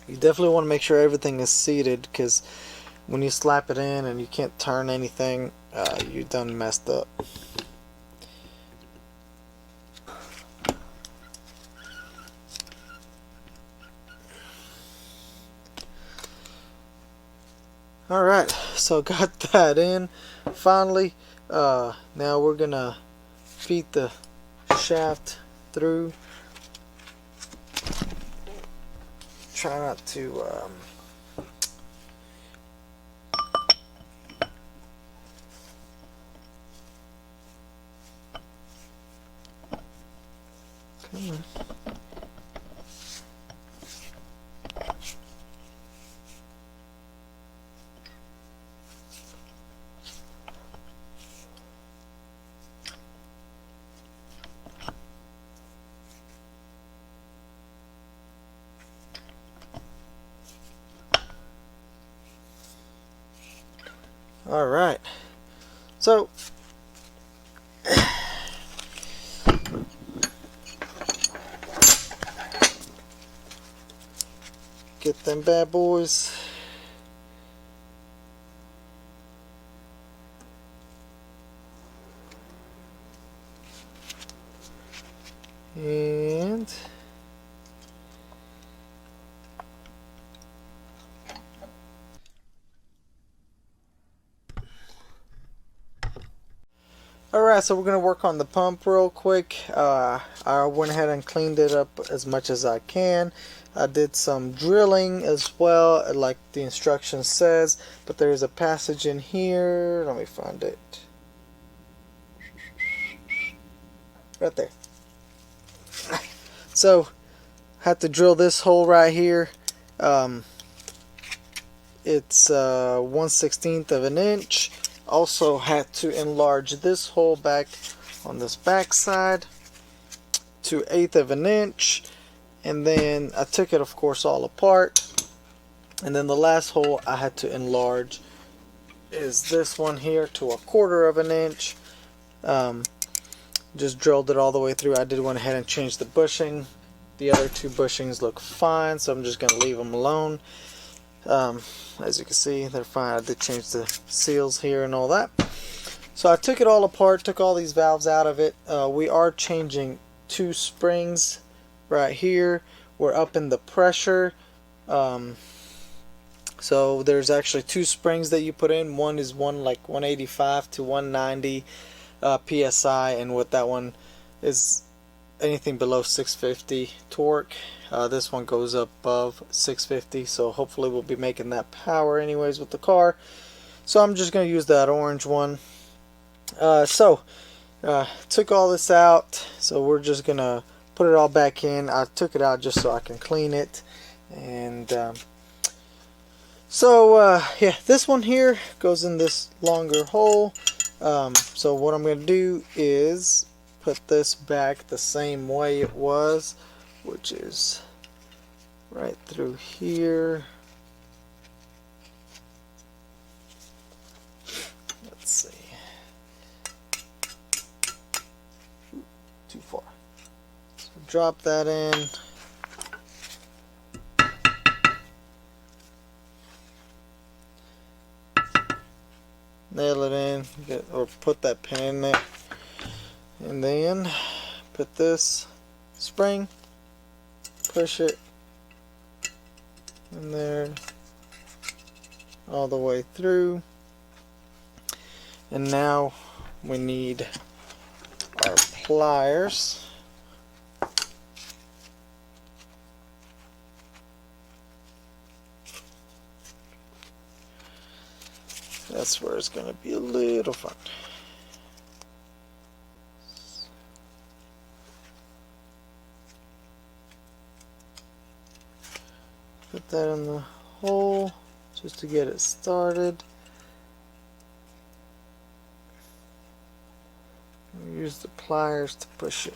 You definitely want to make sure everything is seated, because when you slap it in and you can't turn anything, you done messed up. Alright, so got that in finally. Now we're gonna feed the shaft through. Try not to come on. All right, so get them bad boys. And alright, so we're going to work on the pump real quick. I went ahead and cleaned it up as much as I can. I did some drilling as well, like the instruction says, but there's a passage in here. Let me find it. Right there. So, had to drill this hole right here. It's 1/16 of an inch. Also had to enlarge this hole back on this back side to 1/8 of an inch, and then I took it of course all apart, and then the last hole I had to enlarge is this one here to 1/4 of an inch. Just drilled it all the way through. I did went ahead and change the bushing. The other two bushings look fine, so I'm just going to leave them alone. As you can see, they're fine. I did change the seals here and all that. So I took it all apart, took all these valves out of it. We are changing 2 springs right here. We're up in the pressure. So there's actually 2 springs that you put in. One is like 185 to 190 psi, and with that one is anything below 650 torque. This one goes above 650, so hopefully we'll be making that power anyways with the car. So I'm just going to use that orange one. Took all this out, so we're just going to put it all back in. I took it out just so I can clean it. And yeah, this one here goes in this longer hole. So what I'm going to do is put this back the same way it was, which is right through here. Let's see. Too far. So drop that in. Nail it in, or put that pin in there, and then put this spring, push it in there all the way through, and now we need our pliers. That's where it's going to be a little fun. Put that in the hole just to get it started. use the pliers to push it.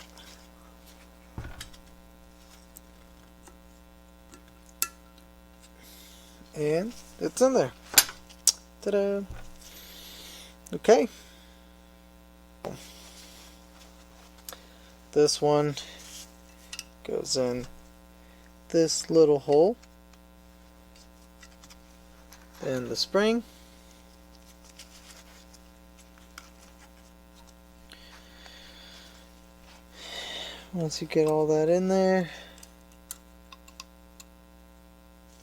And it's in there. Ta-da! Okay. This one goes in this little hole. And the spring. Once you get all that in there,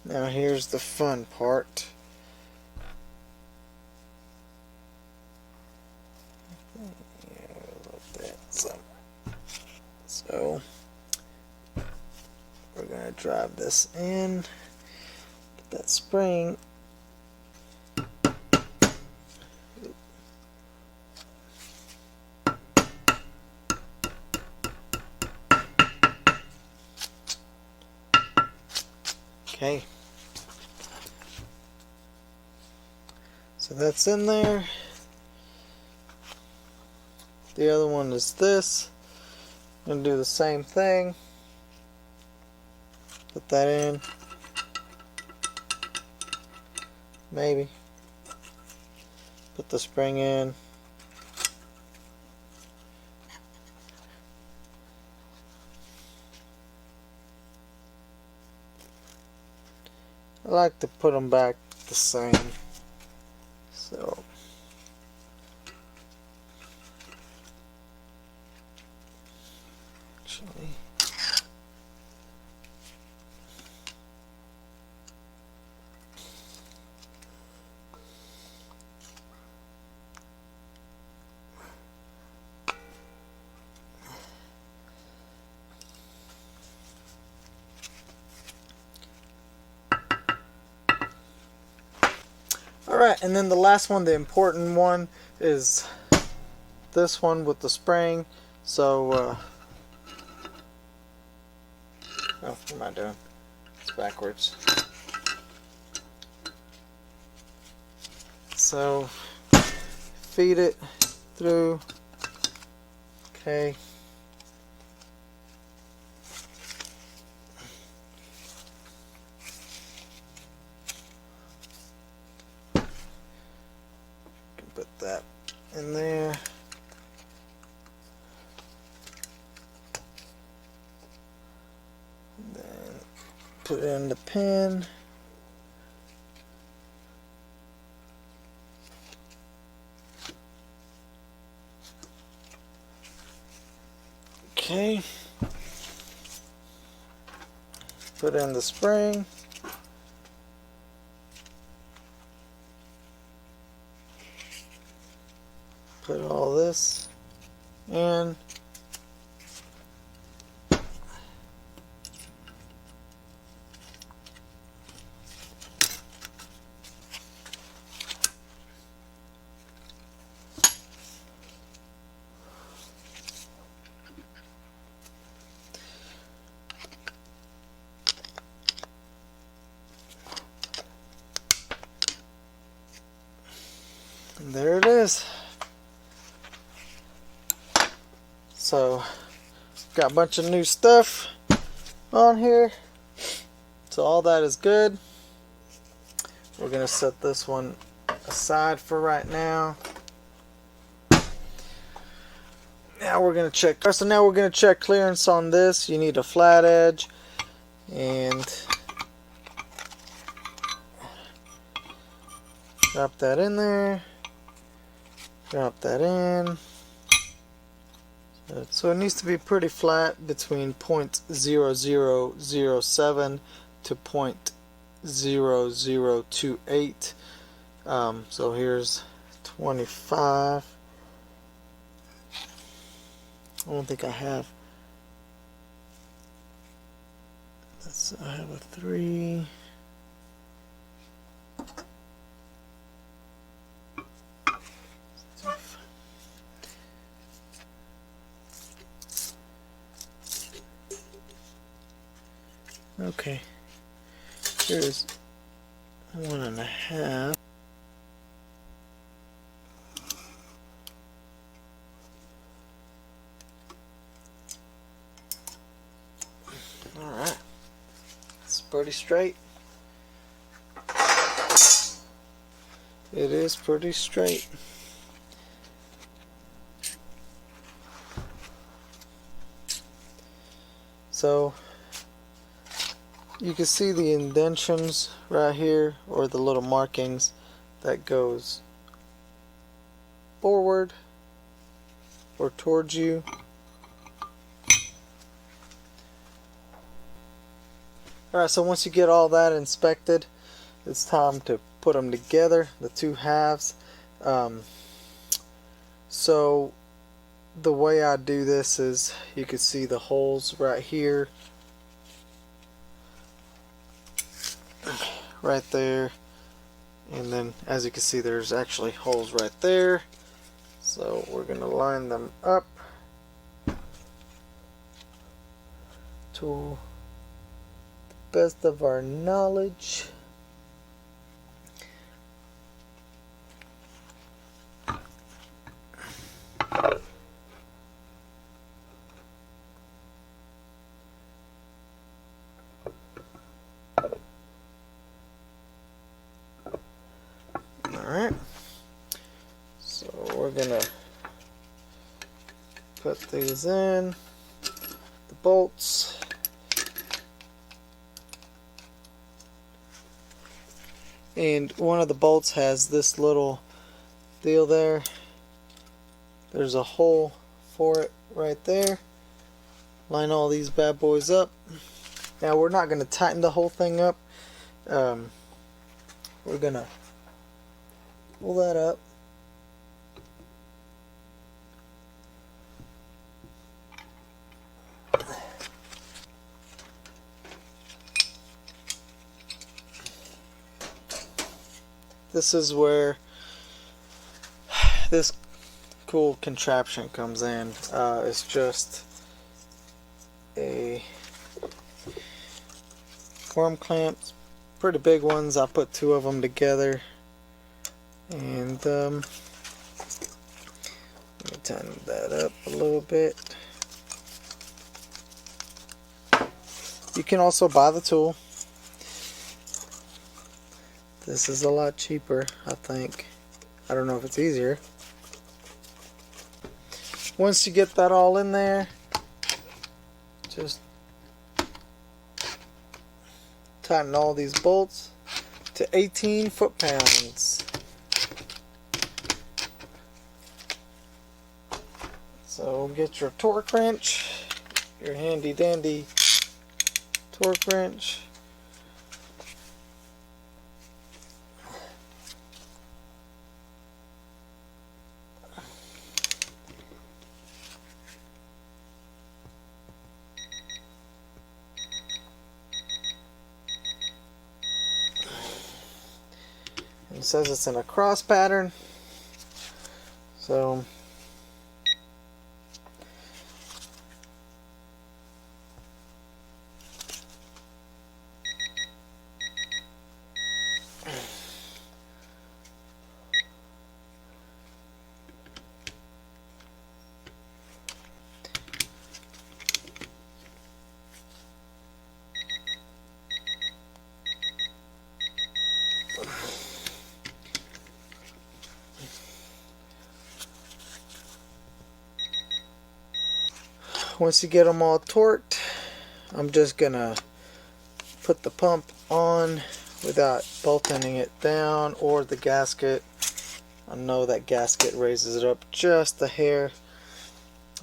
now here's the fun part. So we're going to drive this in, get that spring. Okay, so that's in there. The other one is this. I'm going to do the same thing. Put that in. Maybe. Put the spring in. I like to put them back the same. So actually, alright, and then the last one, the important one, is this one with the spring. So, oh, what am I doing? It's backwards. So, feed it through. Okay. Put that in there. And then put it in the pin. Okay. Put in the spring. Put all this in. And there it is. So, got a bunch of new stuff on here. So all that is good. We're going to set this one aside for right now. Now we're going to check. So now we're going to check clearance on this. You need a flat edge. And drop that in there. Drop that in. So it needs to be pretty flat between 0.0007 to 0.0028. So here's 25. I don't think I have. I have a 3. Okay, here's 1.5. pretty straight. It is pretty straight. So you can see the indentions right here, or the little markings that goes forward or towards you. Alright, so once you get all that inspected, it's time to put them together, the two halves. So the way I do this is, you can see the holes right here, right there, and then as you can see there's actually holes right there. So we're going to line them up to the best of our knowledge. Alright, so we're gonna put these in, the bolts, and one of the bolts has this little deal there. There's a hole for it right there. Line all these bad boys up. Now we're not going to tighten the whole thing up. We're going to pull that up. This is where this cool contraption comes in. It's just a worm clamp, pretty big ones. I put two of them together, and let me tighten that up a little bit. You can also buy the tool. This is a lot cheaper, I think. I don't know if it's easier. Once you get that all in there, just tighten all these bolts to 18 foot-pounds. So get your torque wrench, your handy dandy torque wrench. It says it's in a cross pattern, so once you get them all torqued, I'm just gonna put the pump on without bolting it down, or the gasket. I know that gasket raises it up just a hair,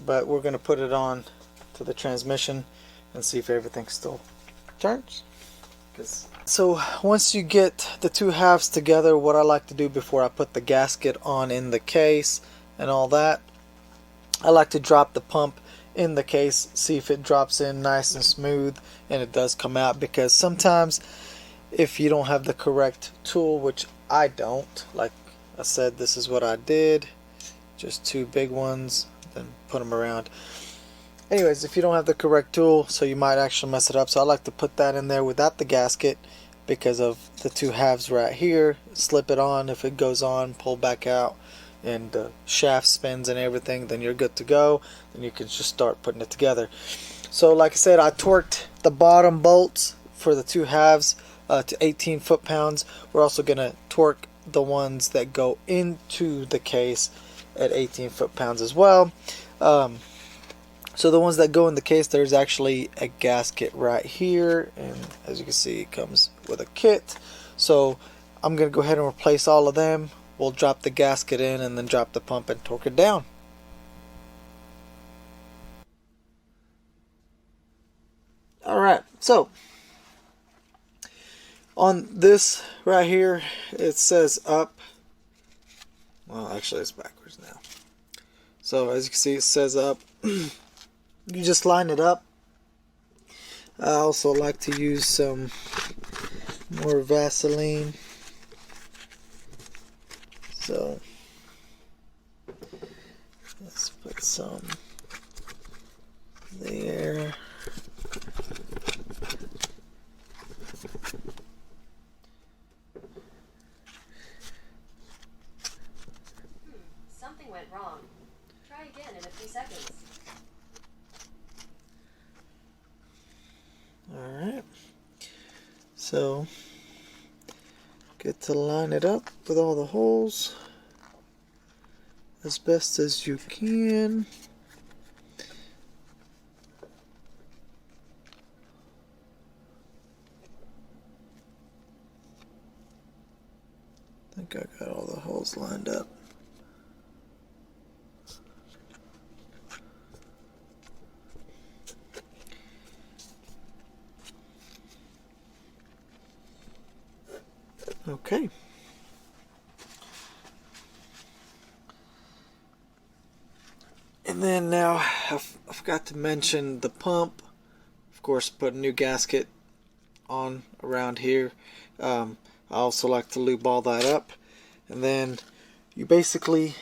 but we're gonna put it on to the transmission and see if everything still turns. So once you get the two halves together, what I like to do before I put the gasket on in the case and all that, I like to drop the pump in the case, see if it drops in nice and smooth, and it does come out, because sometimes if you don't have the correct tool, which I don't, like I said, this is what I did, just two big ones, then put them around. Anyways, if you don't have the correct tool, so you might actually mess it up, so I like to put that in there without the gasket because of the two halves right here. Slip it on. If it goes on, pull back out, and the shaft spins and everything, then you're good to go. Then you can just start putting it together. So like I said, I torqued the bottom bolts for the 2 halves to 18 foot-pounds. We're also going to torque the ones that go into the case at 18 foot-pounds as well. So the ones that go in the case, there's actually a gasket right here, and as you can see, it comes with a kit. So I'm going to go ahead and replace all of them. We'll drop the gasket in and then drop the pump and torque it down. Alright, so on this right here, it says up. Well, actually it's backwards now. So as you can see, it says up. You just line it up. I also like to use some more Vaseline. So let's put some there. Something went wrong. Try again in a few seconds. Alright. So get to line it up with all the holes as best as you can. I think I got all the holes lined up. Okay. And then now I forgot to mention the pump. Of course, put a new gasket on around here. I also like to lube all that up. And then you basically,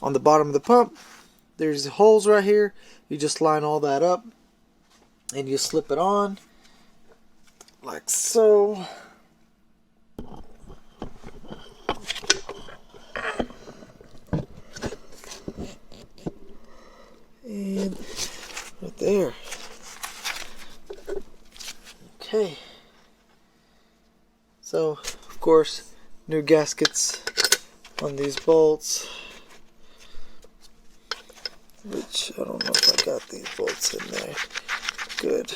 on the bottom of the pump, there's holes right here. You just line all that up and you slip it on like so. And right there. Okay. So, of course, new gaskets on these bolts. Which, I don't know if I got these bolts in there. Good.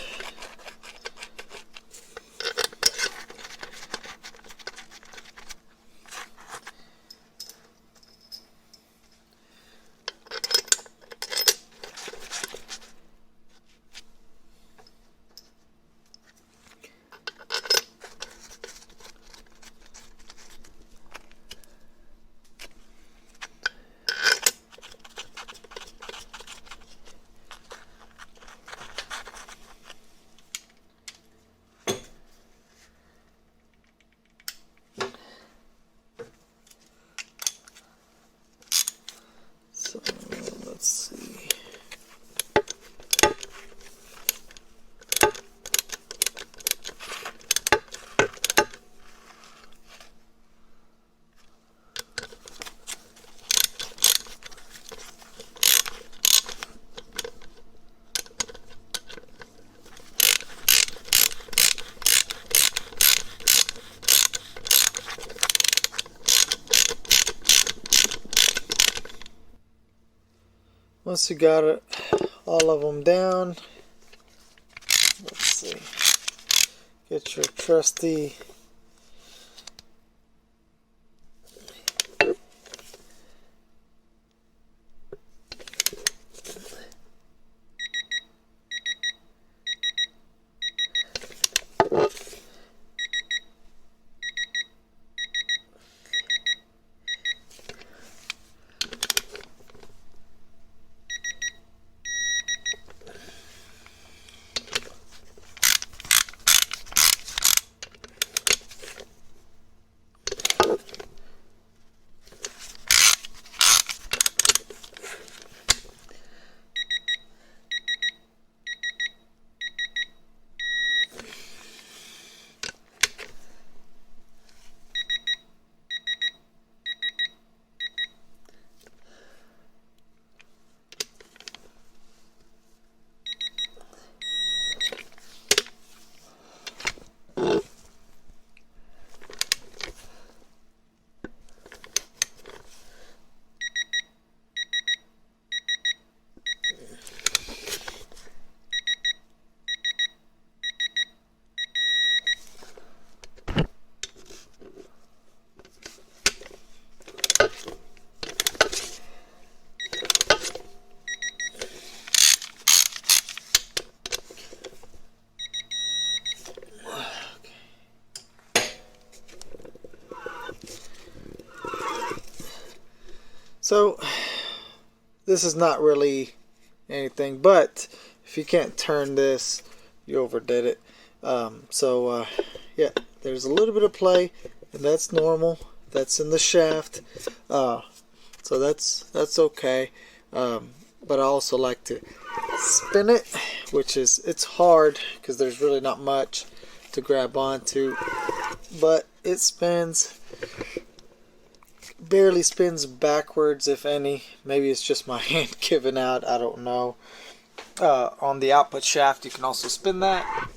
So, let's see. Once you got it, all of them down, let's see, get your trusty So this is not really anything, but if you can't turn this, you overdid it. Yeah, there's a little bit of play, and that's normal. That's in the shaft, so that's okay. But I also like to spin it, which is, it's hard because there's really not much to grab onto, but it spins, barely spins backwards, if any. Maybe it's just my hand giving out, I don't know. On the output shaft you can also spin that.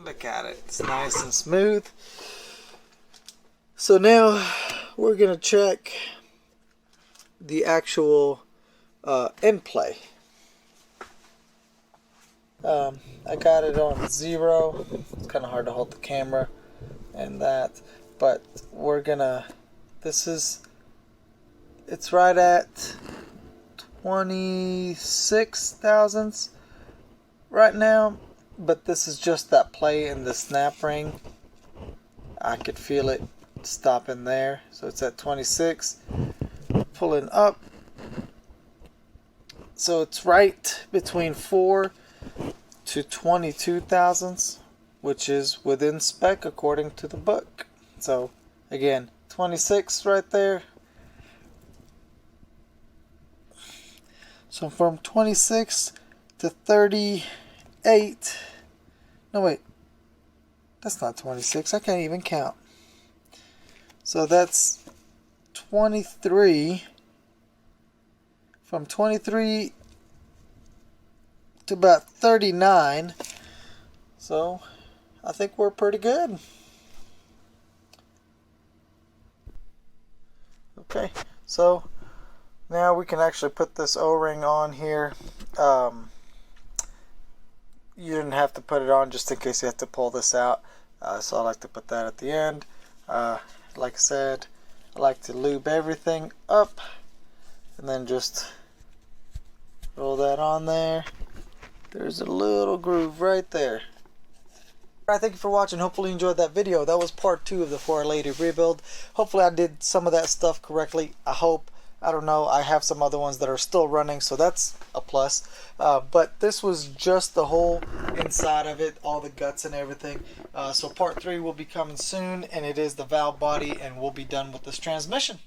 Look at it, it's nice and smooth. So now we're gonna check the actual end play. I got it on 0. It's kind of hard to hold the camera and that, but we're gonna, it's right at 26 thousandths right now, but this is just that play in the snap ring. I could feel it stopping there, so it's at 26, pulling up, so it's right between 4 to 22 thousandths, which is within spec according to the book. So again, 26 right there. So from 26 to 38, no wait, that's not 26, I can't even count. So that's 23, from 23 to about 39, so I think we're pretty good. Okay, so now we can actually put this O-ring on here. You didn't have to put it on just in case you have to pull this out, so I like to put that at the end. Like I said, I like to lube everything up and then just roll that on there. There's a little groove right there. Alright, thank you for watching. Hopefully you enjoyed that video. That was part 2 of the 480 rebuild. Hopefully I did some of that stuff correctly. I hope. I don't know. I have some other ones that are still running, so that's a plus. But this was just the whole inside of it, all the guts and everything. So part 3 will be coming soon, and it is the valve body, and we'll be done with this transmission.